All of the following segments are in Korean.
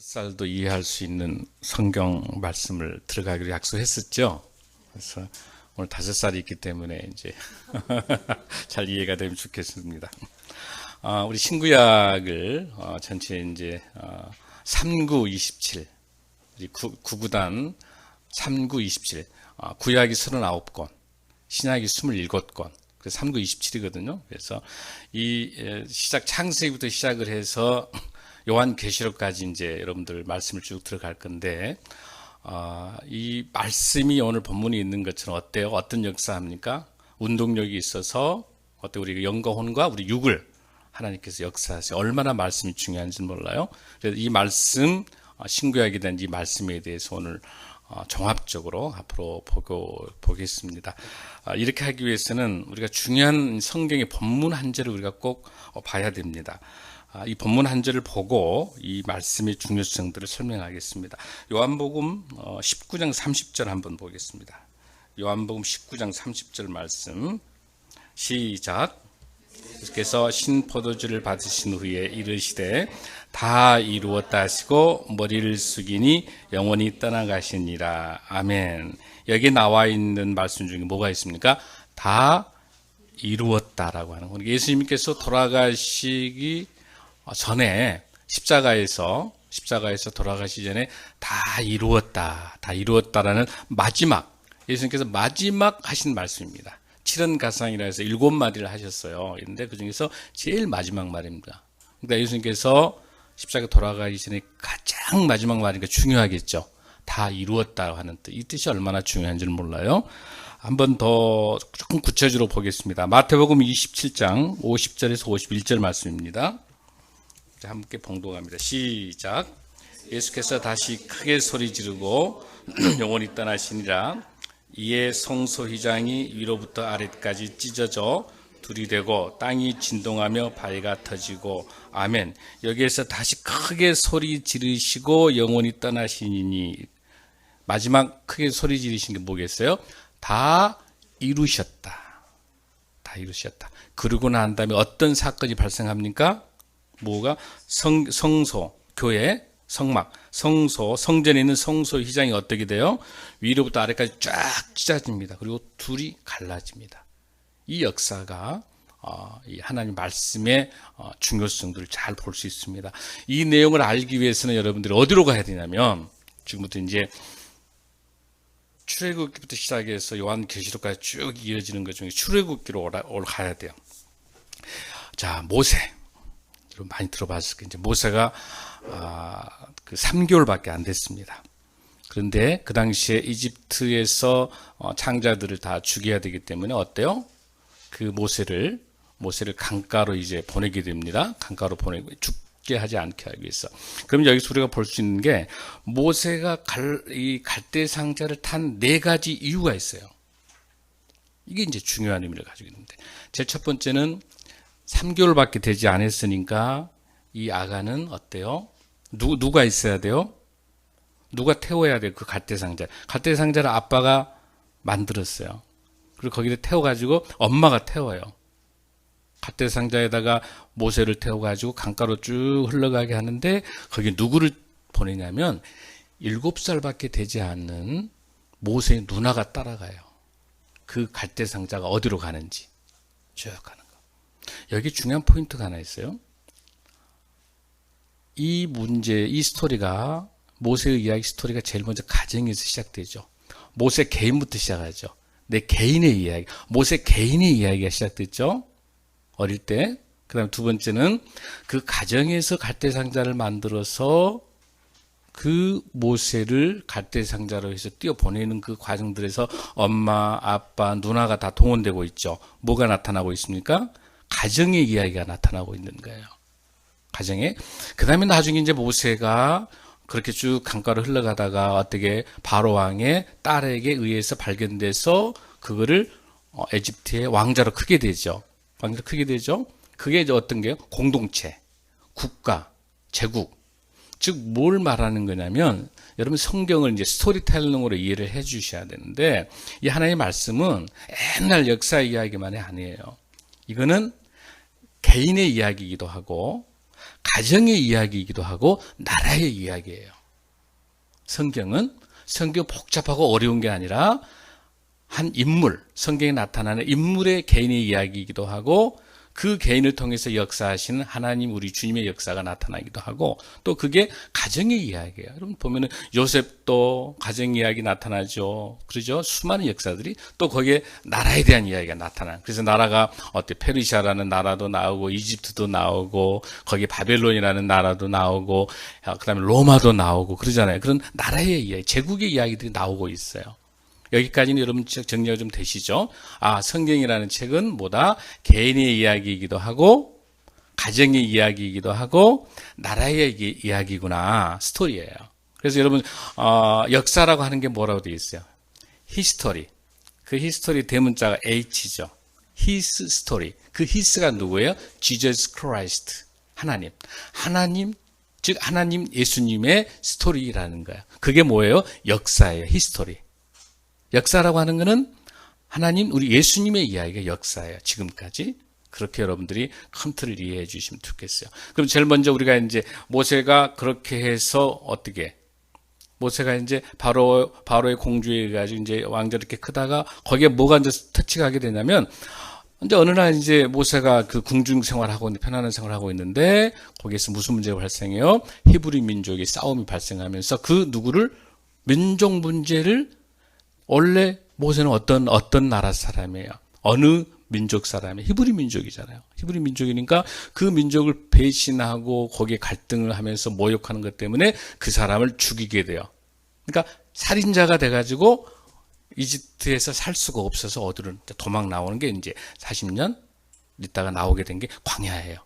살도 이해할 수 있는 성경 말씀을 들어가기로 약속했었죠. 그래서 오늘 5살이 있기 때문에 이제 잘 이해가 되면 좋겠습니다. 우리 신구약을 전체 이제 3927 구구단 3927 구약이 39권, 신약이 27권, 그래서 3927이거든요. 그래서 이 창세기부터 시작을 해서 요한계시록까지 이제 여러분들 말씀을 쭉 들어갈 건데, 이 말씀이 오늘 본문에 있는 것처럼 어때요? 어떤 역사합니까? 운동력이 있어서 어때 우리 영과 우리 육을 하나님께서 역사하세요. 얼마나 말씀이 중요한지 몰라요. 그래서 이 말씀, 신구약에 대한 이 말씀에 대해서 오늘 종합적으로 앞으로 보겠습니다. 이렇게 하기 위해서는 우리가 중요한 성경의 본문 한 절을 우리가 꼭 봐야 됩니다. 이 본문 한 절을 보고 이 말씀의 중요성들을 설명하겠습니다. 요한복음 19장 30절 한번 보겠습니다. 요한복음 19장 30절 말씀 시작. 그래서 신포도주를 받으신 후에 이르시되 다 이루었다 하시고 머리를 숙이니 영원히 떠나가시니라. 아멘. 여기 나와 있는 말씀 중에 뭐가 있습니까? 다 이루었다라고 하는 거예요. 예수님께서 돌아가시기 전에 십자가에서 돌아가시기 전에 다 이루었다라는 마지막, 예수님께서 마지막 하신 말씀입니다. 7원가상이라 해서 7마디를 하셨어요. 그런데 그 중에서 제일 마지막 말입니다. 그러니까 예수님께서 십자가 돌아가기 전에 가장 마지막 말이니까 중요하겠죠. 다 이루었다고 하는 뜻. 이 뜻이 얼마나 중요한지는 몰라요. 한번 더 조금 구체적으로 보겠습니다. 마태복음 27장 50절에서 51절 말씀입니다. 함께 봉독합니다. 시작. 예수께서 다시 크게 소리 지르고 영원히 떠나시니라. 이에 성소휘장이 위로부터 아래까지 찢어져 둘이 되고 땅이 진동하며 바위가 터지고. 아멘. 여기에서 다시 크게 소리 지르시고 영원히 떠나시니, 마지막 크게 소리 지르신 게 뭐겠어요? 다 이루셨다. 다 이루셨다. 그러고 난 다음에 어떤 사건이 발생합니까? 뭐가? 성소, 교회, 성막, 성소, 성전에 있는 성소 휘장이 어떻게 돼요? 위로부터 아래까지 쫙 찢어집니다. 그리고 둘이 갈라집니다. 이 역사가 이 하나님 말씀의 중요성들을 잘 볼 수 있습니다. 이 내용을 알기 위해서는 여러분들이 어디로 가야 되냐면, 지금부터 이제 출애굽기부터 시작해서 요한계시록까지 쭉 이어지는 것 중에 출애굽기로 가야 돼요. 자, 모세. 많이 들어봤을 거예요. 이제 모세가 그 3개월밖에 안 됐습니다. 그런데 그 당시에 이집트에서 창자들을 다 죽여야 되기 때문에 어때요? 그 모세를 강가로 이제 보내게 됩니다. 강가로 보내고 죽게 하지 않게 하기 위해서. 그럼 여기서 우리가 볼 수 있는 게, 모세가 이 갈대 상자를 탄 4가지 이유가 있어요. 이게 이제 중요한 의미를 가지고 있는데, 제일 첫 번째는 3개월밖에 되지 않았으니까 이 아가는 어때요? 누가 있어야 돼요? 누가 태워야 돼요? 그 갈대상자. 갈대상자를 아빠가 만들었어요. 그리고 거기를 태워가지고 엄마가 태워요. 갈대상자에다가 모세를 태워가지고 강가로 쭉 흘러가게 하는데, 거기 누구를 보내냐면 7살밖에 되지 않는 모세의 누나가 따라가요. 그 갈대상자가 어디로 가는지 쭉 가는 거. 여기 중요한 포인트가 하나 있어요. 이 문제, 이 스토리가, 모세의 이야기 스토리가 제일 먼저 가정에서 시작되죠. 모세 개인부터 시작하죠. 내 개인의 이야기, 모세 개인의 이야기가 시작됐죠. 어릴 때. 그 다음에 두 번째는 그 가정에서 갈대상자를 만들어서 그 모세를 갈대상자로 해서 띄워보내는 그 과정들에서 엄마, 아빠, 누나가 다 동원되고 있죠. 뭐가 나타나고 있습니까? 가정의 이야기가 나타나고 있는 거예요. 가정에. 그 다음에 나중에 이제 모세가 그렇게 쭉 강가로 흘러가다가 어떻게 바로 왕의 딸에게 의해서 발견돼서 그거를 에집트의 왕자로 크게 되죠. 왕자로 크게 되죠. 그게 이제 어떤 게요? 공동체, 국가, 제국. 즉, 뭘 말하는 거냐면, 여러분 성경을 이제 스토리텔링으로 이해를 해 주셔야 되는데, 이 하나님의 말씀은 옛날 역사 이야기만이 아니에요. 이거는 개인의 이야기이기도 하고, 가정의 이야기이기도 하고 나라의 이야기예요. 성경 복잡하고 어려운 게 아니라 한 인물, 성경에 나타나는 인물의 개인의 이야기이기도 하고 그 개인을 통해서 역사하시는 하나님 우리 주님의 역사가 나타나기도 하고 또 그게 가정의 이야기예요. 여러분 보면은 요셉도 가정 이야기 나타나죠. 그러죠? 수많은 역사들이 또 거기에 나라에 대한 이야기가 나타나요. 그래서 나라가 페르시아라는 나라도 나오고 이집트도 나오고 거기에 바벨론이라는 나라도 나오고 그다음에 로마도 나오고 그러잖아요. 그런 나라의 이야기, 제국의 이야기들이 나오고 있어요. 여기까지는 여러분 정리가 좀 되시죠? 성경이라는 책은 뭐다? 개인의 이야기이기도 하고 가정의 이야기이기도 하고 나라의 이야기구나. 스토리예요. 그래서 여러분 역사라고 하는 게 뭐라고 되어 있어요? 히스토리. 그 히스토리 대문자가 H죠. His story. 그 His가 누구예요? Jesus Christ. 하나님 즉 하나님 예수님의 스토리라는 거예요. 그게 뭐예요? 역사예요. 히스토리. 역사라고 하는 것은 하나님, 우리 예수님의 이야기가 역사예요. 지금까지. 그렇게 여러분들이 큰 틀을 이해해 주시면 좋겠어요. 그럼 제일 먼저 우리가 이제 모세가 그렇게 해서 모세가 이제 바로의 공주에 가지고 이제 왕자 이렇게 크다가 거기에 뭐가 이제 터치가 하게 되냐면 이제 어느 날 이제 모세가 그 궁중 생활하고 있는데 편안한 생활하고 있는데 거기에서 무슨 문제가 발생해요? 히브리 민족의 싸움이 발생하면서 그 누구를 민족 문제를 원래 모세는 어떤 나라 사람이에요? 어느 민족 사람이에요? 히브리 민족이잖아요. 히브리 민족이니까 그 민족을 배신하고 거기에 갈등을 하면서 모욕하는 것 때문에 그 사람을 죽이게 돼요. 그러니까 살인자가 돼가지고 이집트에서 살 수가 없어서 어디로 도망 나오는 게 이제 40년 있다가 나오게 된 게 광야예요.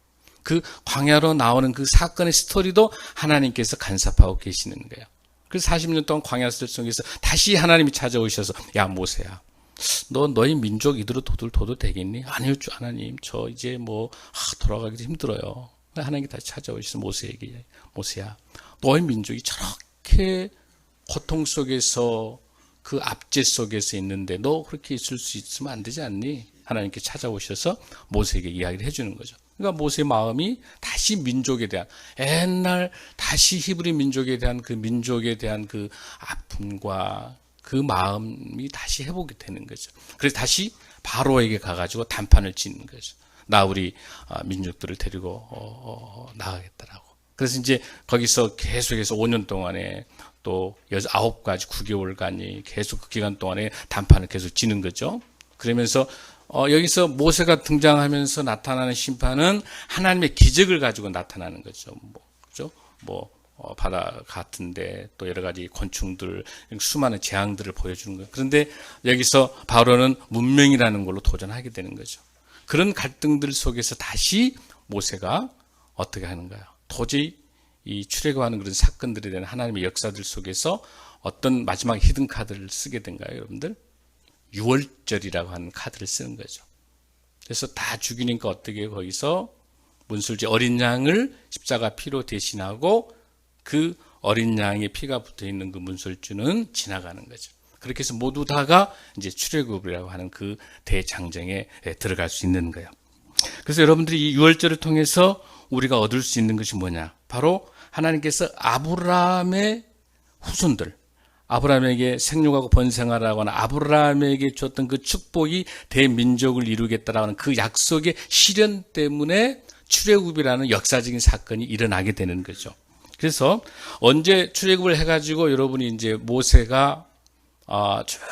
그 광야로 나오는 그 사건의 스토리도 하나님께서 간섭하고 계시는 거예요. 그래서 40년 동안 광야 속에서 다시 하나님이 찾아오셔서 야 모세야 너희 민족 이대로 도도 되겠니? 아니요 하나님 저 이제 돌아가기도 힘들어요. 하나님이 다시 찾아오셔서 모세에게 모세야 너희 민족이 저렇게 고통 속에서 그 압제 속에서 있는데 너 그렇게 있을 수 있으면 안 되지 않니? 하나님께 찾아오셔서 모세에게 이야기를 해주는 거죠. 그러니까 모세의 마음이 다시 민족에 대한 옛날 다시 히브리 민족에 대한 그 아픔과 그 마음이 다시 회복이 되는 거죠. 그래서 다시 바로에게 가가지고 단판을 짓는 거죠. 나 우리 민족들을 데리고 나가겠다라고. 그래서 이제 거기서 계속해서 5년 동안에 또 9가지 9개월간이 계속 그 기간 동안에 단판을 계속 지는 거죠. 그러면서 여기서 모세가 등장하면서 나타나는 심판은 하나님의 기적을 가지고 나타나는 거죠. 그죠? 바다 같은데 또 여러 가지 곤충들, 수많은 재앙들을 보여주는 거예요. 그런데 여기서 바로는 문명이라는 걸로 도전하게 되는 거죠. 그런 갈등들 속에서 다시 모세가 어떻게 하는가요? 도저히 이 출애굽하는 그런 사건들에 대한 하나님의 역사들 속에서 어떤 마지막 히든 카드를 쓰게 된가요, 여러분들? 유월절이라고 하는 카드를 쓰는 거죠. 그래서 다 죽이니까 어떻게 거기서 문술지 어린 양을 십자가 피로 대신하고 그 어린 양의 피가 붙어 있는 그 문설주는 지나가는 거죠. 그렇게 해서 모두 다가 이제 출애굽이라고 하는 그 대장정에 들어갈 수 있는 거예요. 그래서 여러분들이 이 유월절을 통해서 우리가 얻을 수 있는 것이 뭐냐? 바로 하나님께서 아브라함의 후손들, 아브라함에게 생육하고 번성하라고 하는 아브라함에게 줬던 그 축복이 대민족을 이루겠다라고 하는 그 약속의 실현 때문에 출애굽이라는 역사적인 사건이 일어나게 되는 거죠. 그래서 언제 출애굽을 해가지고 여러분이 이제 모세가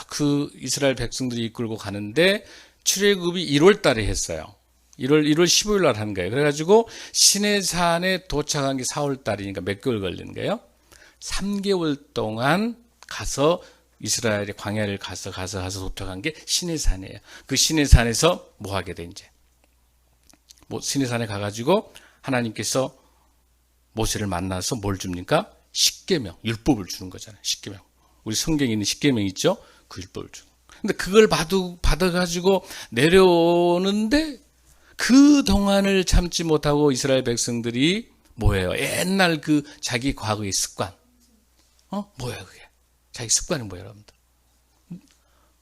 그 이스라엘 백성들이 이끌고 가는데 출애굽이 1월 달에 했어요. 1월 15일 날 한 거예요. 그래가지고 시내산에 도착한 게 4월 달이니까 몇 개월 걸리는 거예요? 3개월 동안 가서 이스라엘의 광야를 가서 도착한 게 시내산이에요. 그 시내산에서 뭐 하게 돼 이제? 시내산에 가가지고 하나님께서 모세를 만나서 뭘 줍니까? 십계명, 율법을 주는 거잖아요. 십계명. 우리 성경에 있는 십계명 있죠? 그 율법을 주는. 근데 그걸 받아가지고 내려오는데 그 동안을 참지 못하고 이스라엘 백성들이 뭐예요? 옛날 그 자기 과거의 습관. 뭐야 그게? 자기 습관은 뭐예요, 여러분들?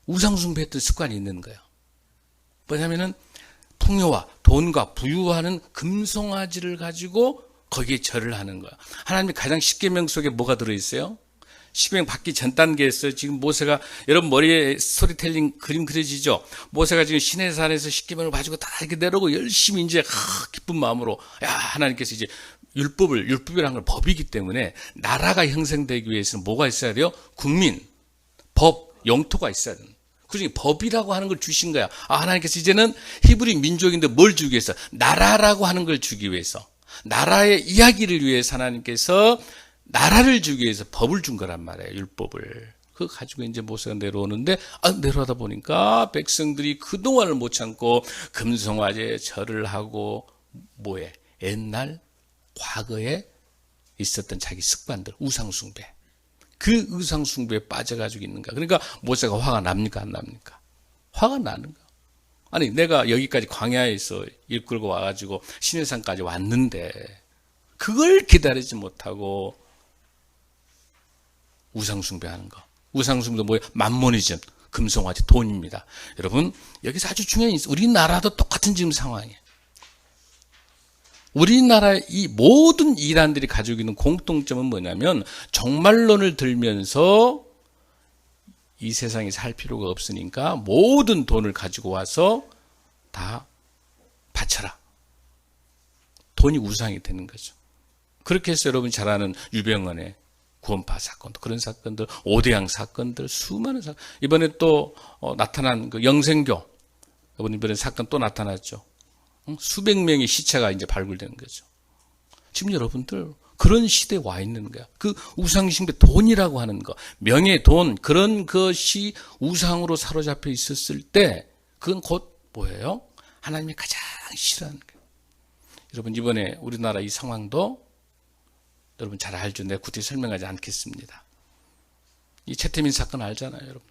우상숭배했던 습관이 있는 거예요. 뭐냐면은 풍요와 돈과 부유하는 금송아지를 가지고 거기에 절을 하는 거야. 하나님의 가장 십계명 속에 뭐가 들어있어요? 십계명 받기 전 단계였어요. 지금 모세가, 여러분 머리에 스토리텔링 그림 그려지죠? 모세가 지금 시내산에서 십계명을 가지고 다 이렇게 내려오고 열심히 이제 기쁜 마음으로, 야, 하나님께서 이제 율법이라는 건 법이기 때문에 나라가 형성되기 위해서는 뭐가 있어야 돼요? 국민, 법, 영토가 있어야 돼요. 그중에 법이라고 하는 걸 주신 거야. 하나님께서 이제는 히브리 민족인데 뭘 주기 위해서? 나라라고 하는 걸 주기 위해서. 나라의 이야기를 위해서 하나님께서 나라를 주기 위해서 법을 준 거란 말이에요. 율법을. 그거 가지고 이제 모세가 내려오는데, 내려오다 보니까 백성들이 그동안을 못 참고 금송아지에 절을 하고, 뭐에? 옛날, 과거에 있었던 자기 습관들, 우상숭배. 그 우상숭배에 빠져가지고 있는 거야. 그러니까 모세가 화가 납니까? 안 납니까? 화가 나는 거야. 아니, 내가 여기까지 광야에서 이끌고 와가지고 시내산까지 왔는데, 그걸 기다리지 못하고 우상숭배하는 거. 우상숭배도 뭐예요? 만모니즘, 금송아지, 돈입니다. 여러분, 여기서 아주 중요한 게 있어요. 우리나라도 똑같은 지금 상황이에요. 우리나라의 이 모든 이란들이 가지고 있는 공통점은 뭐냐면, 정말론을 들면서 이 세상에 살 필요가 없으니까 모든 돈을 가지고 와서 다 바쳐라. 돈이 우상이 되는 거죠. 그렇게 해서 여러분 잘 아는 유병헌의 구원파 사건도, 그런 사건들, 오대양 사건들, 수많은 사건. 이번에 또 나타난 그 영생교, 이번에 사건 또 나타났죠. 수백 명의 시체가 이제 발굴된 거죠. 지금 여러분들 그런 시대에 와 있는 거야. 그 우상숭배, 돈이라고 하는 거, 명예, 돈, 그런 것이 우상으로 사로잡혀 있었을 때 그건 곧 뭐예요? 하나님이 가장 싫어하는 거예요. 여러분 이번에 우리나라 이 상황도 여러분 잘 알죠. 내가 구체적으로 설명하지 않겠습니다. 이 최태민 사건 알잖아요, 여러분.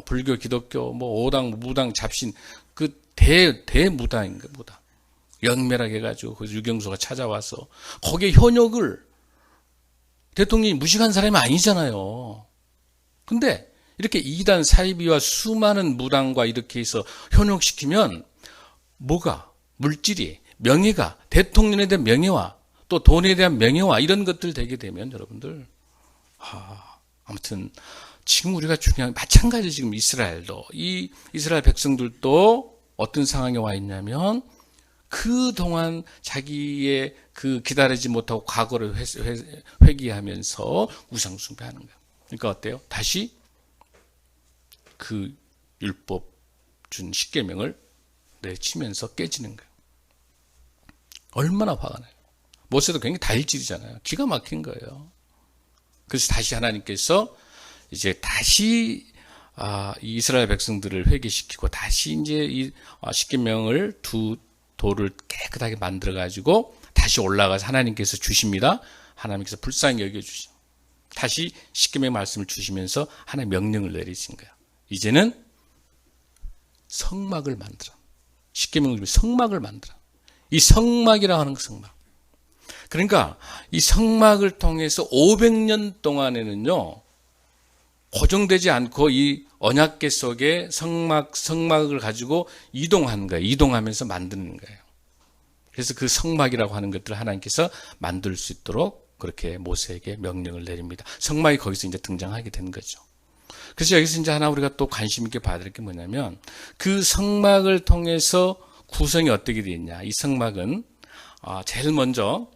불교, 기독교, 뭐 오당, 무당, 잡신, 그 대무당인 거예요, 무당. 영매락 해가지고 그 유경수가 찾아와서 거기에 현역을 대통령이 무식한 사람이 아니잖아요. 근데 이렇게 이단 사이비와 수많은 무당과 이렇게 해서 현역시키면 뭐가? 물질이, 명예가, 대통령에 대한 명예와 또 돈에 대한 명예와 이런 것들 되게 되면 여러분들, 아무튼 지금 우리가 중요한, 마찬가지 지금 이스라엘도, 이 이스라엘 백성들도 어떤 상황에 와 있냐면, 그동안 자기의 그 기다리지 못하고 과거를 회귀하면서 우상숭배하는 거예요. 그러니까 어때요? 다시 그 율법 준 십계명을 내치면서 깨지는 거예요. 얼마나 화가 나요. 모세도 굉장히 다혈질이잖아요. 기가 막힌 거예요. 그래서 다시 하나님께서 이제 다시 이 이스라엘 백성들을 회개시키고 다시 이제 이 십계명을 두 돌을 깨끗하게 만들어 가지고 다시 올라가서 하나님께서 주십니다. 하나님께서 불쌍히 여겨 주시고 다시 십계명 말씀을 주시면서 하나의 명령을 내리신 거예요. 이제는 성막을 만들어. 십계명을 주면 성막을 만들어. 이 성막이라고 하는 그 성막. 그러니까 이 성막을 통해서 500년 동안에는요, 고정되지 않고 이 언약궤 속에 성막을 가지고 이동하는 거예요. 이동하면서 만드는 거예요. 그래서 그 성막이라고 하는 것들을 하나님께서 만들 수 있도록 그렇게 모세에게 명령을 내립니다. 성막이 거기서 이제 등장하게 된 거죠. 그래서 여기서 이제 하나 우리가 또 관심 있게 봐야 될 게 뭐냐면, 그 성막을 통해서 구성이 어떻게 되어 있냐. 이 성막은 제일 먼저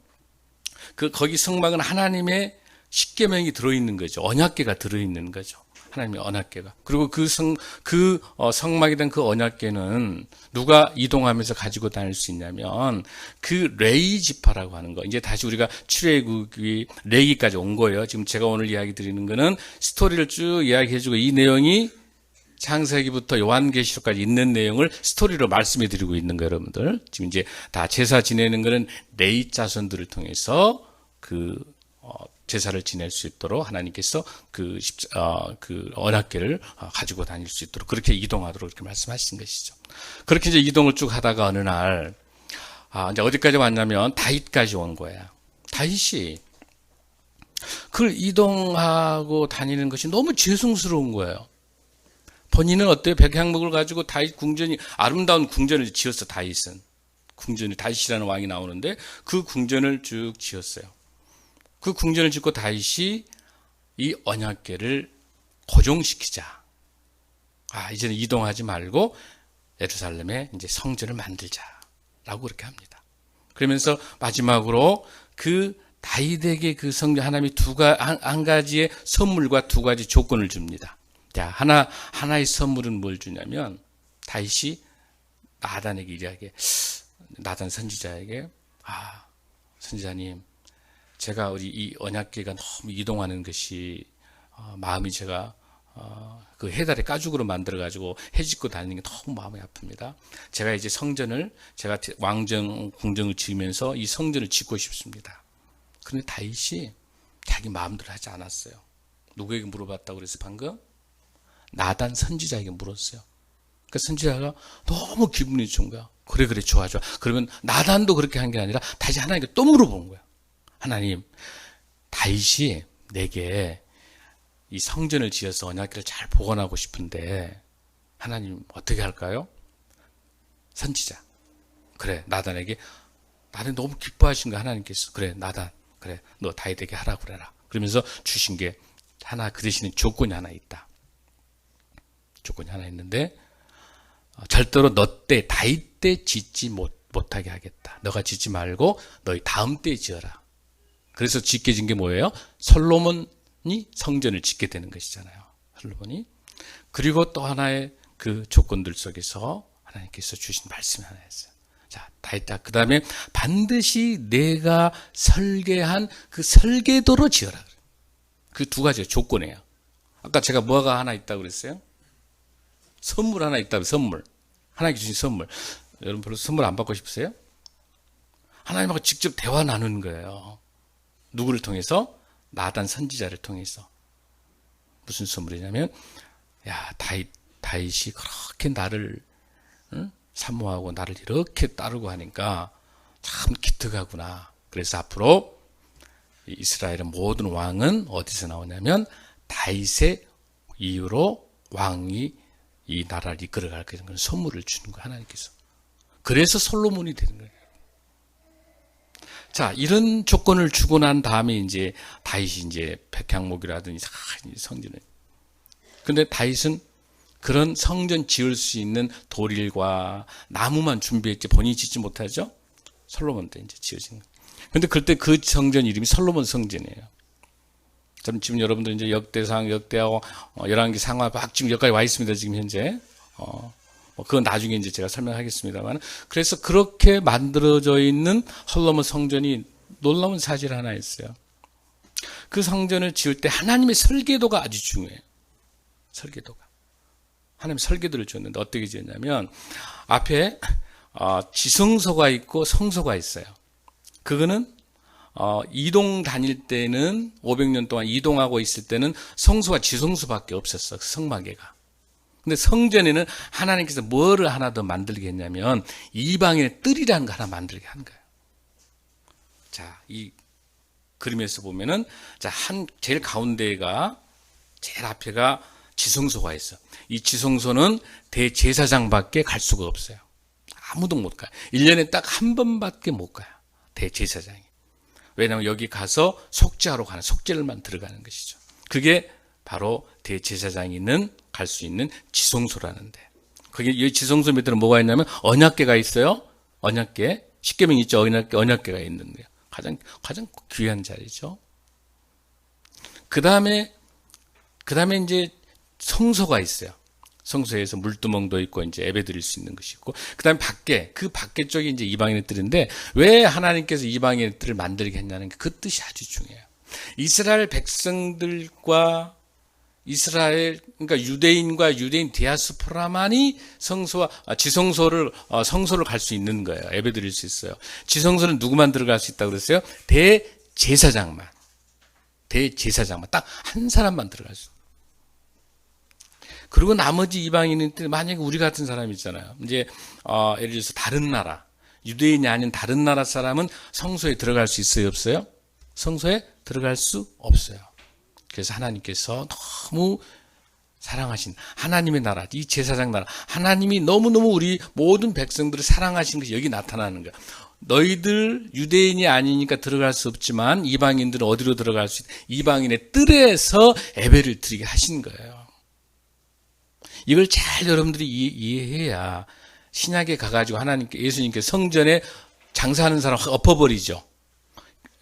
거기 성막은 하나님의 십계명이 들어있는 거죠. 언약궤가 들어있는 거죠. 하나님의 언약궤가. 그리고 성막에 대한 그 언약궤는 누가 이동하면서 가지고 다닐 수 있냐면, 그 레위 지파라고 하는 거. 이제 다시 우리가 출애굽이 레위기까지 온 거예요. 지금 제가 오늘 이야기 드리는 거는 스토리를 쭉 이야기해주고, 이 내용이 창세기부터 요한계시록까지 있는 내용을 스토리로 말씀해 드리고 있는 거예요, 여러분들. 지금 이제 다 제사 지내는 거는 레위 자손들을 통해서 제사를 지낼 수 있도록 하나님께서 그 언약궤를 가지고 다닐 수 있도록 그렇게 이동하도록 이렇게 말씀하신 것이죠. 그렇게 이제 이동을 쭉 하다가 어느 날, 이제 어디까지 왔냐면 다윗까지 온 거야. 다윗이 그걸 이동하고 다니는 것이 너무 죄송스러운 거예요. 본인은 어때요? 백향목을 가지고 다윗 궁전이, 아름다운 궁전을 지었어, 다윗은. 궁전이 다윗이라는 왕이 나오는데 그 궁전을 쭉 지었어요. 그 궁전을 짓고 다윗이 이 언약궤를 고정시키자. 이제는 이동하지 말고 예루살렘에 이제 성전을 만들자라고 그렇게 합니다. 그러면서 마지막으로 그 다윗에게 그 성전 하나님이 한 가지의 선물과 두 가지 조건을 줍니다. 자, 하나의 선물은 뭘 주냐면 다윗이 나단 선지자에게 선지자님, 제가 우리 이 언약궤가 너무 이동하는 것이 마음이 제가 그 해달에 가죽으로 만들어가지고 해짓고 다니는 게 너무 마음이 아픕니다. 제가 이제 제가 궁정을 지으면서 이 성전을 짓고 싶습니다. 그런데 다윗이 자기 마음대로 하지 않았어요. 누구에게 물어봤다고 그래서 방금? 나단 선지자에게 물었어요. 그 선지자가 너무 기분이 좋은 거야. 그래 좋아. 그러면 나단도 그렇게 한 게 아니라 다시 하나님께 또 물어본 거야. 하나님, 다윗이 내게 이 성전을 지어서 언약궤를 잘 보관하고 싶은데 하나님 어떻게 할까요? 선지자. 그래, 나단에게 너무 기뻐하신 거 하나님께서. 그래, 나단. 그래, 너 다윗에게 하라고 그래라. 그러면서 주신 게 그 대신에 조건이 하나 있다. 조건이 하나 있는데 절대로 다윗 때 짓지 못하게 하겠다. 너가 짓지 말고 너희 다음 때에 지어라. 그래서 짓게 진 게 뭐예요? 솔로몬이 성전을 짓게 되는 것이잖아요. 솔로몬이. 그리고 또 하나의 그 조건들 속에서 하나님께서 주신 말씀이 하나 있어요. 자, 다윗아, 그 다음에 반드시 내가 설계한 그 설계도로 지어라. 그 두 가지 조건이에요. 아까 제가 뭐가 하나 있다고 그랬어요? 선물 하나 있다고, 선물. 하나님께 주신 선물. 여러분 별로 선물 안 받고 싶으세요? 하나님하고 직접 대화 나누는 거예요. 누구를 통해서? 나단 선지자를 통해서. 무슨 선물이냐면, 다윗이 그렇게 나를 사모하고 나를 이렇게 따르고 하니까 참 기특하구나. 그래서 앞으로 이스라엘의 모든 왕은 어디서 나오냐면 다윗의 이유로 왕이 이 나라를 이끌어갈 그런 선물을 주는 거예요, 하나님께서. 그래서 솔로몬이 되는 거예요. 자, 이런 조건을 주고 난 다음에 이제 다윗이 이제 백향목이라든지 성전을. 근데 다윗은 그런 성전 지을 수 있는 도릴과 나무만 준비했지 본인이 짓지 못하죠? 솔로몬 때 이제 지어진 거예요. 근데 그때 그 성전 이름이 솔로몬 성전이에요. 지금 여러분들 이제 역대상, 역대하고 열왕기 상하 막 지금 여기까지 와 있습니다. 지금 현재. 그건 나중에 이제 제가 설명하겠습니다만. 그래서 그렇게 만들어져 있는 솔로몬 성전이 놀라운 사실 하나 있어요. 그 성전을 지을 때 하나님의 설계도가 아주 중요해요. 설계도가. 하나님 설계도를 줬는데 어떻게 지었냐면 앞에 지성소가 있고 성소가 있어요. 그거는 이동 다닐 때는 500년 동안 이동하고 있을 때는 성소와 지성소밖에 없었어. 성막에가. 근데 성전에는 하나님께서 뭐를 하나 더 만들게 했냐면 이방인의 뜰이라는 거 하나 만들게 한 거예요. 자, 이 그림에서 보면은 제일 가운데가 제일 앞에가 지성소가 있어. 이 지성소는 대제사장밖에 갈 수가 없어요. 아무도 못 가요. 1년에 딱 한 번밖에 못 가요. 대제사장이. 왜냐하면 여기 가서 속죄하러 가는, 속죄를만 들어가는 것이죠. 그게 바로 대제사장이 갈 수 있는 지성소라는데. 그게 이 지성소 밑에는 뭐가 있냐면 언약궤가 있어요. 언약궤. 십계명 있죠. 언약궤가 있는데요. 가장 귀한 자리죠. 그 다음에 이제 성소가 있어요. 성소에서 물두멍도 있고 이제 예배드릴 수 있는 것이 있고, 그다음에 그 밖에 쪽이 이제 이방인의 뜰인데 왜 하나님께서 이방인의 뜰을 만들게 했냐는 그 뜻이 아주 중요해요. 이스라엘 백성들과 그러니까 유대인과 유대인 디아스포라만이 지성소를 갈 수 있는 거예요. 예배드릴 수 있어요. 지성소는 누구만 들어갈 수 있다고 그랬어요? 대제사장만 딱 한 사람만 들어갈 수 있어요. 그리고 나머지 이방인들, 만약에 우리 같은 사람 있잖아요. 이제, 예를 들어서 다른 나라, 유대인이 아닌 다른 나라 사람은 성소에 들어갈 수 있어요, 없어요? 성소에 들어갈 수 없어요. 그래서 하나님께서 너무 사랑하신 하나님의 나라, 이 제사장 나라, 하나님이 너무너무 우리 모든 백성들을 사랑하신 것이 여기 나타나는 거야. 너희들 유대인이 아니니까 들어갈 수 없지만 이방인들은 어디로 들어갈 수 있다. 이방인의 뜰에서 예배를 드리게 하신 거예요. 이걸 잘 여러분들이 이해해야 신약에 가가지고 하나님께, 예수님께 성전에 장사하는 사람 엎어버리죠.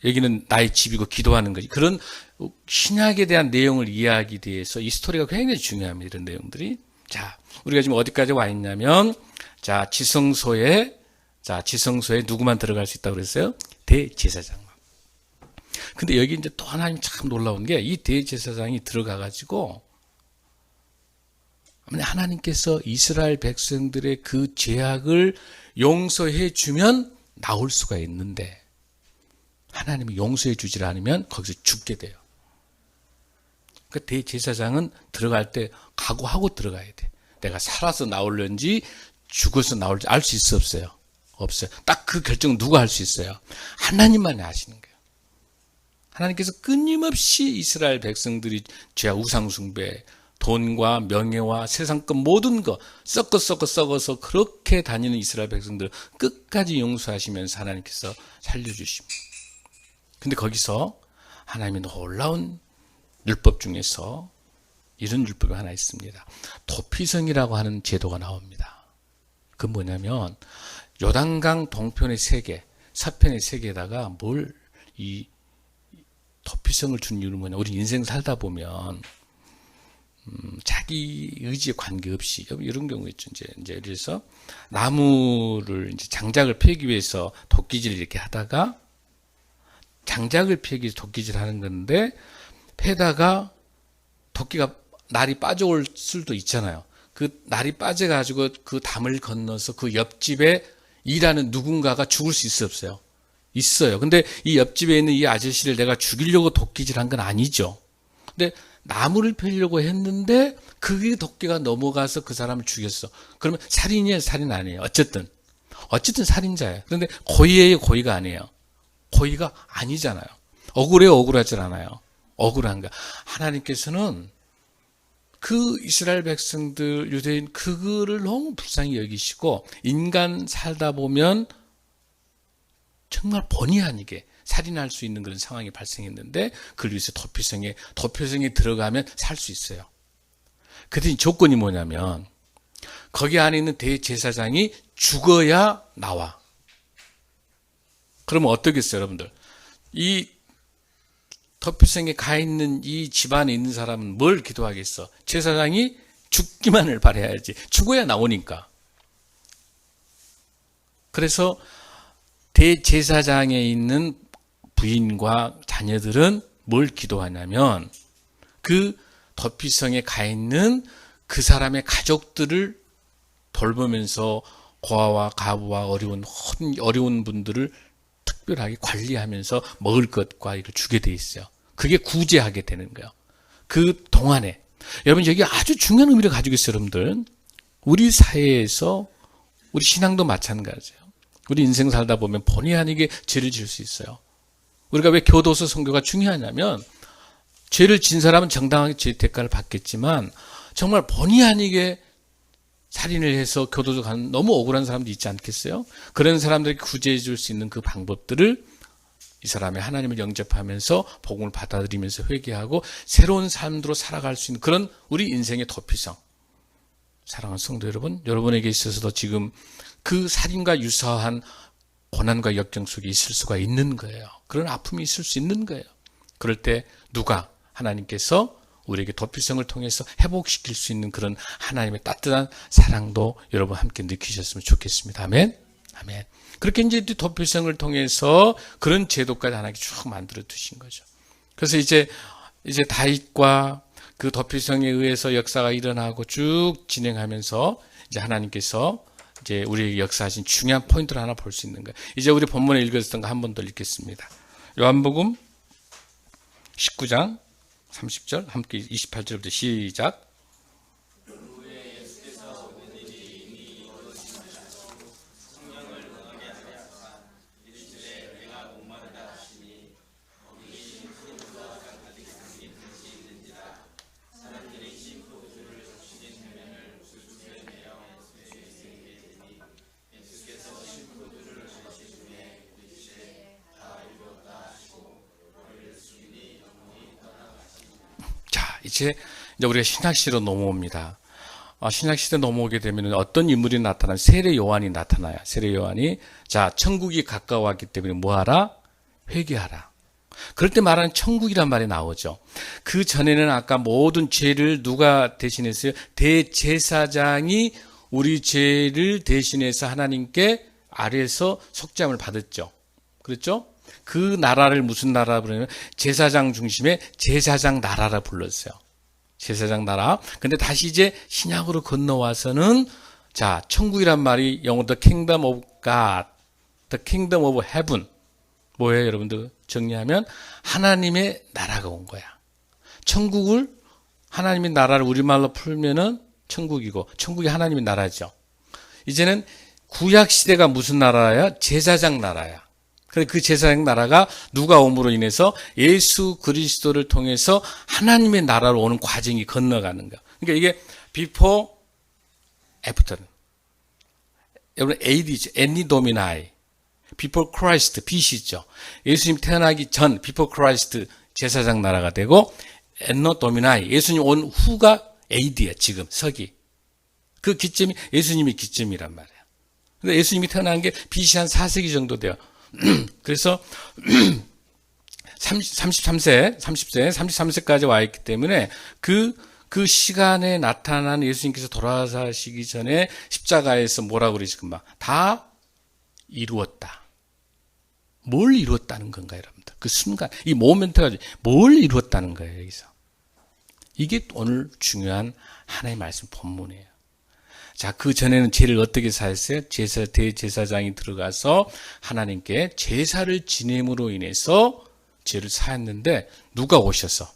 여기는 나의 집이고 기도하는 거지. 그런 신약에 대한 내용을 이해하기 위해서 이 스토리가 굉장히 중요합니다. 이런 내용들이. 자, 우리가 지금 어디까지 와 있냐면, 자, 지성소에 누구만 들어갈 수 있다고 그랬어요? 대제사장만. 근데 여기 이제 또 하나님 참 놀라운 게, 이 대제사장이 들어가가지고, 하나님께서 이스라엘 백성들의 그 죄악을 용서해 주면 나올 수가 있는데, 하나님이 용서해 주질 않으면 거기서 죽게 돼요. 그 대제사장은 들어갈 때 각오하고 들어가야 돼. 내가 살아서 나올는지 죽어서 나올지 알 수 있어, 없어요? 없어요. 딱 그 결정은 누가 할 수 있어요? 하나님만이 하시는 거예요. 하나님께서 끊임없이 이스라엘 백성들이 죄와 우상숭배, 돈과 명예와 세상급 모든 거 썩어서 그렇게 다니는 이스라엘 백성들 끝까지 용서하시면서 하나님께서 살려주십니다. 근데 거기서 하나님의 놀라운 율법 중에서 이런 율법이 하나 있습니다. 도피성이라고 하는 제도가 나옵니다. 그건 뭐냐면 요단강 동편의 3개, 서편의 3개에다가 이 도피성을 준 이유는 뭐냐? 우리 인생 살다 보면 자기 의지에 관계없이 이런 경우 있죠. 이제 그래서 나무를 이제 장작을 패기 위해서 도끼질 이렇게 하다가 장작을 패기 위해서 도끼질 하는 건데 패다가 도끼가 날이 빠져올 수도 있잖아요. 그 날이 빠져가지고 그 담을 건너서 그 옆집에 일하는 누군가가 죽을 수 있어, 없어요? 있어요. 근데 이 옆집에 있는 이 아저씨를 내가 죽이려고 도끼질 한 건 아니죠. 근데 나무를 패려고 했는데 그 도끼가 넘어가서 그 사람을 죽였어. 그러면 살인이에요, 살인 아니에요? 어쨌든 살인자예요. 그런데 고의예요, 고의가 아니에요? 고의가 아니잖아요. 억울해요, 억울하지 않아요? 억울한가? 하나님께서는 그 이스라엘 백성들, 유대인 그거를 너무 불쌍히 여기시고 인간 살다 보면 정말 본의 아니게 살인할 수 있는 그런 상황이 발생했는데 그걸 위해서 도피성에 들어가면 살 수 있어요. 그랬더니 조건이 뭐냐면 거기 안에 있는 대제사장이 죽어야 나와. 그러면 어떻겠어요, 여러분들? 이 도피성에 가 있는 이 집안에 있는 사람은 뭘 기도하겠어? 제사장이 죽기만을 바라야지. 죽어야 나오니까. 그래서 대제사장에 있는 부인과 자녀들은 뭘 기도하냐면 그 도피성에 가 있는 그 사람의 가족들을 돌보면서 고아와 가부와 어려운 분들을 특별하게 관리하면서 먹을 것과 이걸 주게 돼 있어요. 그게 구제하게 되는 거예요. 그 동안에 여러분 여기 아주 중요한 의미를 가지고 있어요. 여러분들 우리 사회에서 우리 신앙도 마찬가지예요. 우리 인생 살다 보면 본의 아니게 죄를 지을 수 있어요. 우리가 왜 교도소 선교가 중요하냐면 죄를 진 사람은 정당하게 죄 대가를 받겠지만 정말 본의 아니게 살인을 해서 교도소 가는 너무 억울한 사람도 있지 않겠어요? 그런 사람들에게 구제해 줄 수 있는 그 방법들을 이 사람이 하나님을 영접하면서 복음을 받아들이면서 회개하고 새로운 삶으로 살아갈 수 있는 그런 우리 인생의 도피성. 사랑하는 성도 여러분, 여러분에게 있어서도 지금 그 살인과 유사한 고난과 역경 속에 있을 수가 있는 거예요. 그런 아픔이 있을 수 있는 거예요. 그럴 때 누가 하나님께서 우리에게 도피성을 통해서 회복시킬 수 있는 그런 하나님의 따뜻한 사랑도 여러분 함께 느끼셨으면 좋겠습니다. 아멘. 아멘. 그렇게 이제 도피성을 통해서 그런 제도까지 하나님께 쭉 만들어 두신 거죠. 그래서 이제 다윗과 그 도피성에 의해서 역사가 일어나고 쭉 진행하면서 이제 하나님께서 이제 우리에게 역사하신 중요한 포인트를 하나 볼 수 있는 거예요. 이제 우리 본문에 읽었던 거 한 번 더 읽겠습니다. 요한복음 19장 30절 함께 28절부터 시작. 이제 우리가 신약시대로 넘어옵니다. 신약시대 넘어오게 되면 어떤 인물이 나타나요? 세례 요한이 나타나요. 세례 요한이 자, 천국이 가까웠기 때문에 뭐하라? 회개하라. 그럴 때 말하는 천국이란 말이 나오죠. 그 전에는 아까 모든 죄를 누가 대신했어요? 대제사장이 우리 죄를 대신해서 하나님께 아래에서 속죄함을 받았죠. 그렇죠? 그 나라를 무슨 나라 부르냐면 제사장 중심의 제사장 나라라 불렀어요. 제사장 나라. 근데 다시 이제 신약으로 건너와서는 자, 천국이란 말이 영어 The Kingdom of God, The Kingdom of Heaven. 뭐예요, 여러분들? 정리하면 하나님의 나라가 온 거야. 천국을 하나님의 나라를 우리말로 풀면은 천국이고 천국이 하나님의 나라죠. 이제는 구약 시대가 무슨 나라야? 제사장 나라야. 그래 그 제사장 나라가 누가 옴으로 인해서 예수 그리스도를 통해서 하나님의 나라로 오는 과정이 건너가는 거야. 그러니까 이게 before, after. 여러분 AD죠. Anni Domini. Before Christ, BC죠. 예수님 태어나기 전 Before Christ 제사장 나라가 되고 Anno Domini. 예수님 온 후가 AD야. 지금 서기. 그 기점이 예수님이 기점이란 말이야. 근데 예수님이 태어난 게 BC 한 4세기 정도 돼요. 그래서 33세까지 와 있기 때문에 그 시간에 나타난 예수님께서 돌아가시기 전에 십자가에서 뭐라고 그러지 금방 다 이루었다. 뭘 이루었다는 건가요, 여러분들? 그 순간 이 모멘트가 뭘 이루었다는 거예요, 여기서. 이게 오늘 중요한 하나의 말씀 본문이에요. 자, 그 전에는 죄를 어떻게 사했어요? 대제사장이 들어가서 하나님께 제사를 지냄으로 인해서 죄를 사했는데 누가 오셔서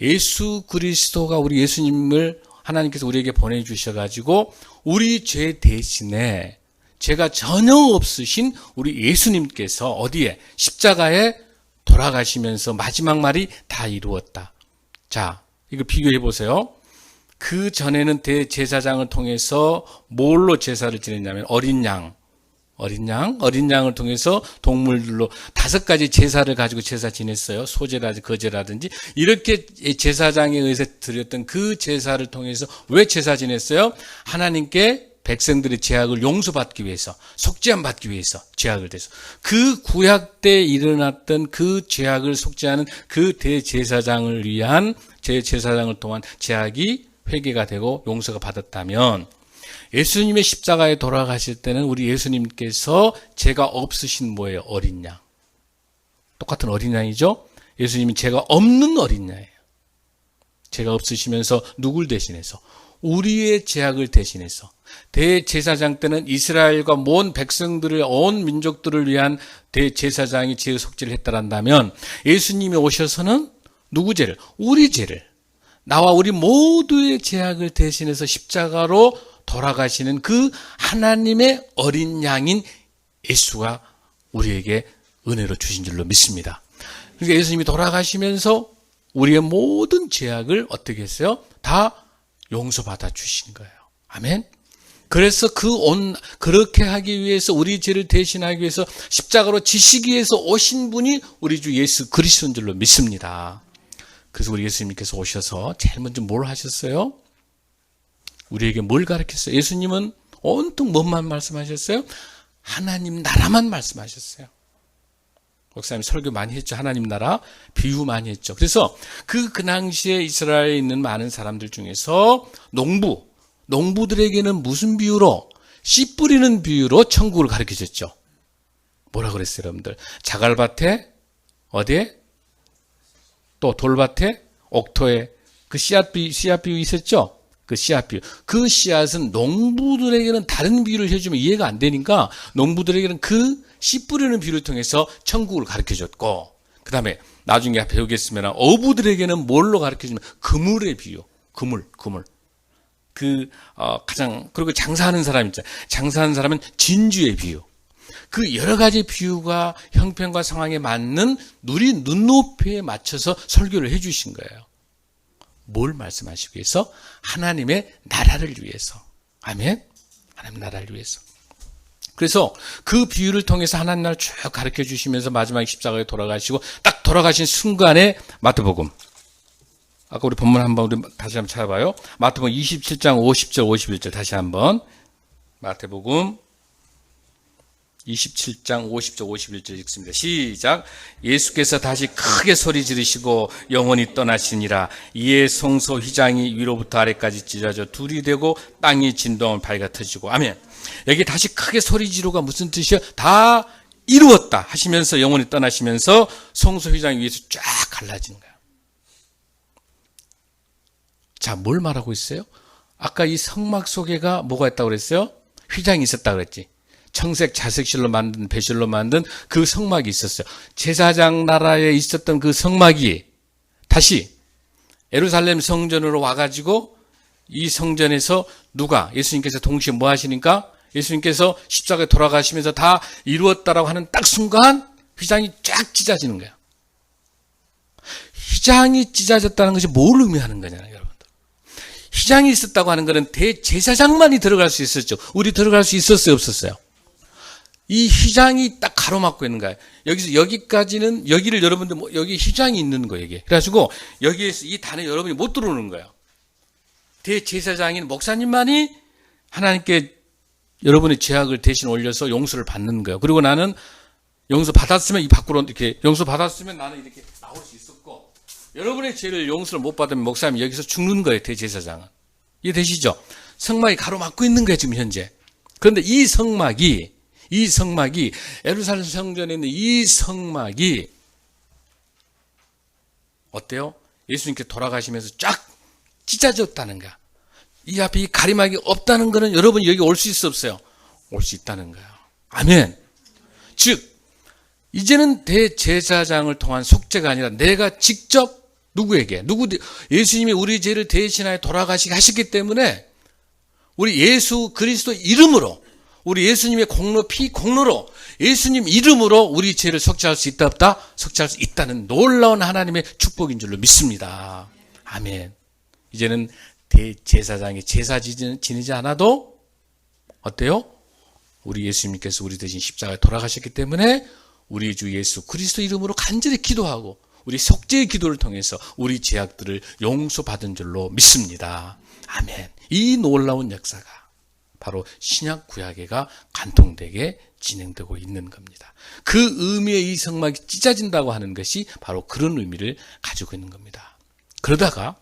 예수 그리스도가 우리 예수님을 하나님께서 우리에게 보내주셔가지고 우리 죄 대신에 죄가 전혀 없으신 우리 예수님께서 어디에? 십자가에 돌아가시면서 마지막 말이 다 이루었다. 자, 이거 비교해 보세요. 그 전에는 대제사장을 통해서 뭘로 제사를 지냈냐면 어린 양을 통해서 동물들로 5가지 제사를 가지고 제사 지냈어요. 소제라든지 거제라든지 이렇게 제사장에 의해서 드렸던 그 제사를 통해서 왜 제사 지냈어요? 하나님께 백성들의 죄악을 용서받기 위해서, 속죄함 받기 위해서 죄악을 대해서 그 구약 때 일어났던 그 죄악을 속죄하는 그 대제사장을 위한 제사장을 통한 죄악이 회개가 되고 용서가 받았다면 예수님의 십자가에 돌아가실 때는 우리 예수님께서 죄가 없으신 뭐예요? 어린 양. 똑같은 어린 양이죠? 예수님은 죄가 없는 어린 양이에요. 죄가 없으시면서 누굴 대신해서? 우리의 죄악을 대신해서. 대제사장 때는 이스라엘과 모든 백성들을 온 민족들을 위한 대제사장이 죄의 속죄를 했다란다면 예수님이 오셔서는 누구 죄를? 우리 죄를. 나와 우리 모두의 죄악을 대신해서 십자가로 돌아가시는 그 하나님의 어린 양인 예수가 우리에게 은혜로 주신 줄로 믿습니다. 그러니까 예수님이 돌아가시면서 우리의 모든 죄악을 어떻게 했어요? 다 용서받아 주신 거예요. 아멘. 그래서 그렇게 하기 위해서 우리 죄를 대신하기 위해서 십자가로 지시기 위해서 오신 분이 우리 주 예수 그리스도인 줄로 믿습니다. 그래서 우리 예수님께서 오셔서 제일 먼저 뭘 하셨어요? 우리에게 뭘 가르쳤어요? 예수님은 온통 뭐만 말씀하셨어요? 하나님 나라만 말씀하셨어요. 목사님 설교 많이 했죠. 하나님 나라 비유 많이 했죠. 그래서 그 당시에 이스라엘에 있는 많은 사람들 중에서 농부들에게는 무슨 비유로? 씨 뿌리는 비유로 천국을 가르쳐줬죠. 뭐라 그랬어요, 여러분들? 자갈밭에 어디에? 또 돌밭에 옥토에 그 씨앗 비유 있었죠? 그 씨앗 비유. 그 씨앗은 농부들에게는 다른 비유를 해주면 이해가 안 되니까 농부들에게는 그 씨 뿌리는 비유를 통해서 천국을 가르쳐줬고, 그 다음에 나중에 배우겠으면 어부들에게는 뭘로 가르쳐주면 그물의 비유. 그물. 그리고 장사하는 사람 있잖아요. 장사하는 사람은 진주의 비유. 그 여러 가지 비유가 형편과 상황에 맞는 우리 눈높이에 맞춰서 설교를 해주신 거예요. 뭘 말씀하시기 위해서? 하나님의 나라를 위해서. 아멘? 하나님 나라를 위해서. 그래서 그 비유를 통해서 하나님 나라를 쭉 가르쳐 주시면서 마지막에 십자가에 돌아가시고 딱 돌아가신 순간에 마태복음 아까 우리 본문 한번 우리 다시 한번 찾아봐요. 마태복음 27장 50절 51절 다시 한번. 마태복음 27장 50절 51절 읽습니다. 시작. 예수께서 다시 크게 소리 지르시고 영원히 떠나시니라. 이에 성소 휘장이 위로부터 아래까지 찢어져 둘이 되고 땅이 진동을 발가 터지고. 아멘. 여기 다시 크게 소리 지르가 무슨 뜻이요? 다 이루었다 하시면서 영원히 떠나시면서 성소 휘장 위에서 쫙 갈라지는 거예요. 자, 뭘 말하고 있어요? 아까 이 성막 속에가 뭐가 있다고 그랬어요? 휘장이 있었다고 그랬지. 청색 자색실로 만든 배실로 만든 그 성막이 있었어요. 제사장 나라에 있었던 그 성막이 다시 예루살렘 성전으로 와가지고 이 성전에서 누가 예수님께서 동시에 뭐 하시니까 예수님께서 십자가에 돌아가시면서 다 이루었다라고 하는 딱 순간 휘장이 쫙 찢어지는 거야. 휘장이 찢어졌다는 것이 뭘 의미하는 거냐요, 여러분들. 휘장이 있었다고 하는 것은 대제사장만이 들어갈 수 있었죠. 우리 들어갈 수 있었어요, 없었어요? 이 휘장이 딱 가로막고 있는 거예요. 여기서 여기까지는 여기를 여러분들 여기 휘장이 있는 거예요, 이게. 그래가지고 여기에서 이 단에 여러분이 못 들어오는 거예요. 대제사장인 목사님만이 하나님께 여러분의 죄악을 대신 올려서 용서를 받는 거예요. 그리고 나는 용서 받았으면 이 밖으로 이렇게 용서 받았으면 나는 이렇게 나올 수 있었고, 여러분의 죄를 용서를 못 받으면 목사님이 여기서 죽는 거예요, 대제사장은. 이해되시죠? 성막이 가로막고 있는 거예요, 지금 현재. 그런데 이 성막이 예루살렘 성전에 있는 이 성막이 어때요? 예수님께 돌아가시면서 쫙 찢어졌다는 거야. 이 앞에 이 가리막이 없다는 거는 여러분이 여기 올 수 있어, 없어요? 올 수 있다는 거야. 아멘. 즉 이제는 대제사장을 통한 속죄가 아니라 내가 직접 누구에게 예수님이 우리 죄를 대신하여 돌아가시게 하셨기 때문에 우리 예수 그리스도 이름으로, 우리 예수님의 공로로 예수님 이름으로 우리 죄를 속죄할 수 있다 없다? 속죄할 수 있다는 놀라운 하나님의 축복인 줄로 믿습니다. 아멘. 이제는 대제사장이 제사 지내지 않아도 어때요? 우리 예수님께서 우리 대신 십자가에 돌아가셨기 때문에 우리 주 예수 그리스도 이름으로 간절히 기도하고 우리 속죄의 기도를 통해서 우리 죄악들을 용서받은 줄로 믿습니다. 아멘. 이 놀라운 역사가 바로 신약 구약에가 간통되게 진행되고 있는 겁니다. 그 의미의 이 성막이 찢어진다고 하는 것이 바로 그런 의미를 가지고 있는 겁니다. 그러다가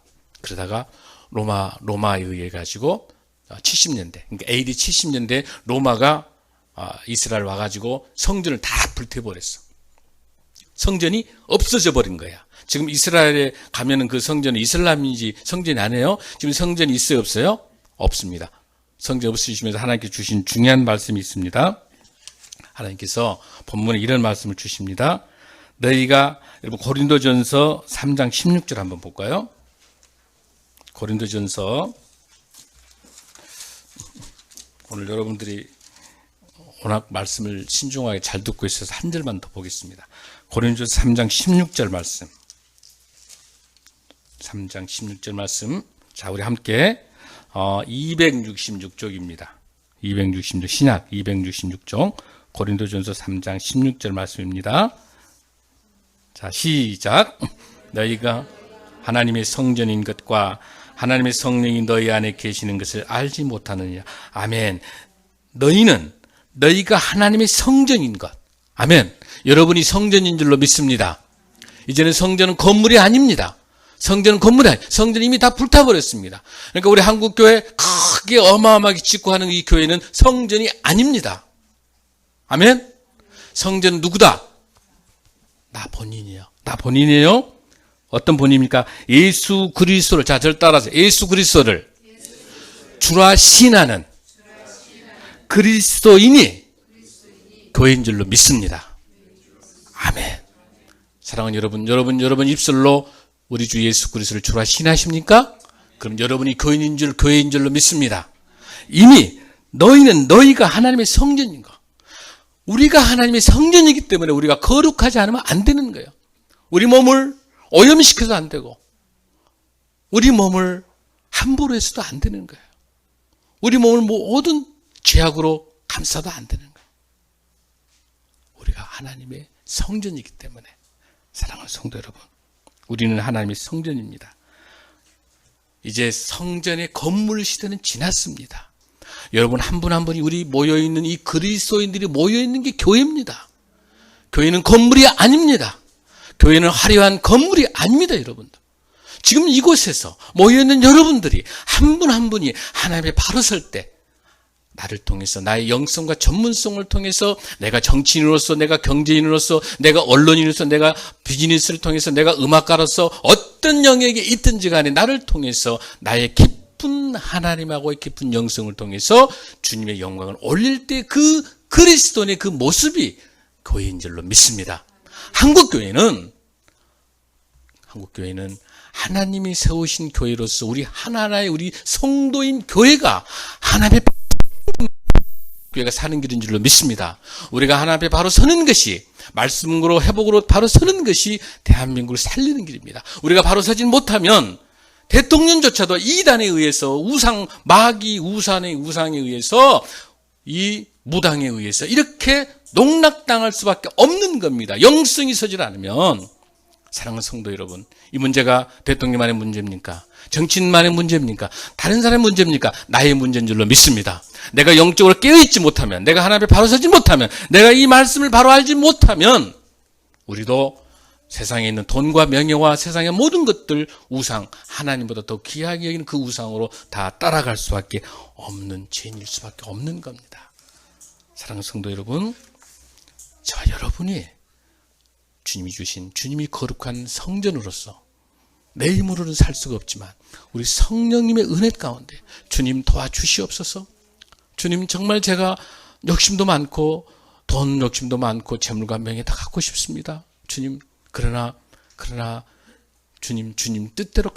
로마에 의해 가지고 70년대, 그러니까 AD 70년대 로마가 이스라엘 와가지고 성전을 다 불태워버렸어. 성전이 없어져 버린 거야. 지금 이스라엘에 가면은 그 성전은 이슬람인지 성전이 아니에요? 지금 성전이 있어요, 없어요? 없습니다. 성전 없으시면서 하나님께 주신 중요한 말씀이 있습니다. 하나님께서 본문에 이런 말씀을 주십니다. 너희가, 여러분 고린도전서 3장 16절 한번 볼까요? 고린도전서, 오늘 여러분들이 워낙 말씀을 신중하게 잘 듣고 있어서 한 절만 더 보겠습니다. 고린도전서 3장 16절 말씀. 3장 16절 말씀. 자, 우리 함께 266쪽입니다. 266 신약 266쪽 고린도전서 3장 16절 말씀입니다. 자, 시작. 너희가 하나님의 성전인 것과 하나님의 성령이 너희 안에 계시는 것을 알지 못하느냐. 아멘. 너희가 하나님의 성전인 것. 아멘. 여러분이 성전인 줄로 믿습니다. 이제는 성전은 건물이 아닙니다. 성전은 건물이 아니에요. 성전이 이미 다 불타버렸습니다. 그러니까 우리 한국교회 크게 어마어마하게 짓고 하는 이 교회는 성전이 아닙니다. 아멘. 성전은 누구다? 나 본인이에요. 어떤 본인입니까? 예수 그리스도를, 자, 저를 따라서 예수 그리스도를 주라 신하는 그리스도인이 교회인 줄로 믿습니다. 아멘. 사랑하는 여러분 입술로 우리 주 예수 그리스도를 주라 신하십니까? 그럼 여러분이 교회인 줄로 믿습니다. 이미 너희가 하나님의 성전인 거. 우리가 하나님의 성전이기 때문에 우리가 거룩하지 않으면 안 되는 거예요. 우리 몸을 오염시켜도 안 되고 우리 몸을 함부로 해서도 안 되는 거예요. 우리 몸을 모든 죄악으로 감싸도 안 되는 거예요. 우리가 하나님의 성전이기 때문에 사랑하는 성도 여러분, 우리는 하나님의 성전입니다. 이제 성전의 건물 시대는 지났습니다. 여러분 한 분 한 분이 우리 모여있는 이 그리스도인들이 모여있는 게 교회입니다. 교회는 건물이 아닙니다. 교회는 화려한 건물이 아닙니다, 여러분들. 지금 이곳에서 모여있는 여러분들이 한 분 한 분이 하나님의 바로 설 때 나를 통해서 나의 영성과 전문성을 통해서 내가 정치인으로서 내가 경제인으로서 내가 언론인으로서 내가 비즈니스를 통해서 내가 음악가로서 어떤 영역에 있든지 간에 나를 통해서 나의 깊은 하나님하고의 깊은 영성을 통해서 주님의 영광을 올릴 때 그 그리스도인의 그 모습이 교회인 줄로 믿습니다. 한국교회는 하나님이 세우신 교회로서 우리 하나하나의 우리 성도인 교회가 하나님의 교회가 사는 길인 줄로 믿습니다. 우리가 하나님 앞에 바로 서는 것이 말씀으로 회복으로 바로 서는 것이 대한민국을 살리는 길입니다. 우리가 바로 서진 못하면 대통령조차도 이단에 의해서 마귀 우상에 의해서 이 무당에 의해서 이렇게 농락당할 수밖에 없는 겁니다. 영성이 서질 않으면. 사랑하는 성도 여러분, 이 문제가 대통령만의 문제입니까? 정치인만의 문제입니까? 다른 사람의 문제입니까? 나의 문제인 줄로 믿습니다. 내가 영적으로 깨어있지 못하면, 내가 하나님 앞에 바로 서지 못하면, 내가 이 말씀을 바로 알지 못하면 우리도 세상에 있는 돈과 명예와 세상의 모든 것들 우상, 하나님보다 더 귀하게 여기는 그 우상으로 다 따라갈 수밖에 없는 죄인일 수밖에 없는 겁니다. 사랑하는 성도 여러분, 저와 여러분이 주님이 주신 주님이 거룩한 성전으로서 내 힘으로는 살 수가 없지만 우리 성령님의 은혜 가운데 주님 도와주시옵소서. 주님 정말 제가 욕심도 많고 돈 욕심도 많고 재물과 명예 다 갖고 싶습니다. 주님 그러나 주님 뜻대로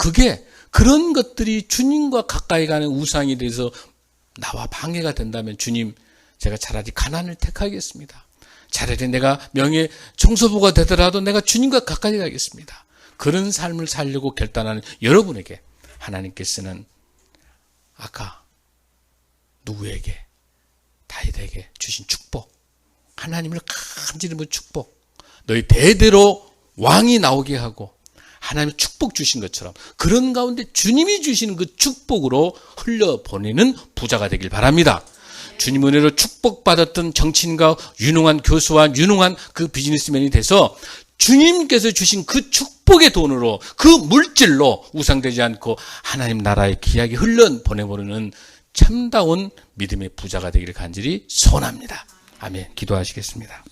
그런 것들이 주님과 가까이 가는 우상이 돼서 나와 방해가 된다면 주님 제가 차라리 가난을 택하겠습니다. 차라리 내가 명예 청소부가 되더라도 내가 주님과 가까이 가겠습니다. 그런 삶을 살려고 결단하는 여러분에게 하나님께서는 아까 누구에게? 다윗에게 주신 축복, 하나님을 간절히 본 축복, 너희 대대로 왕이 나오게 하고 하나님의 축복 주신 것처럼 그런 가운데 주님이 주시는 그 축복으로 흘려보내는 부자가 되길 바랍니다. 주님 은혜로 축복받았던 정치인과 유능한 교수와 유능한 그 비즈니스맨이 돼서 주님께서 주신 그 축복의 돈으로 그 물질로 우상되지 않고 하나님 나라의 귀하게 흘러보내버리는 참다운 믿음의 부자가 되기를 간절히 소원합니다. 아멘. 기도하시겠습니다.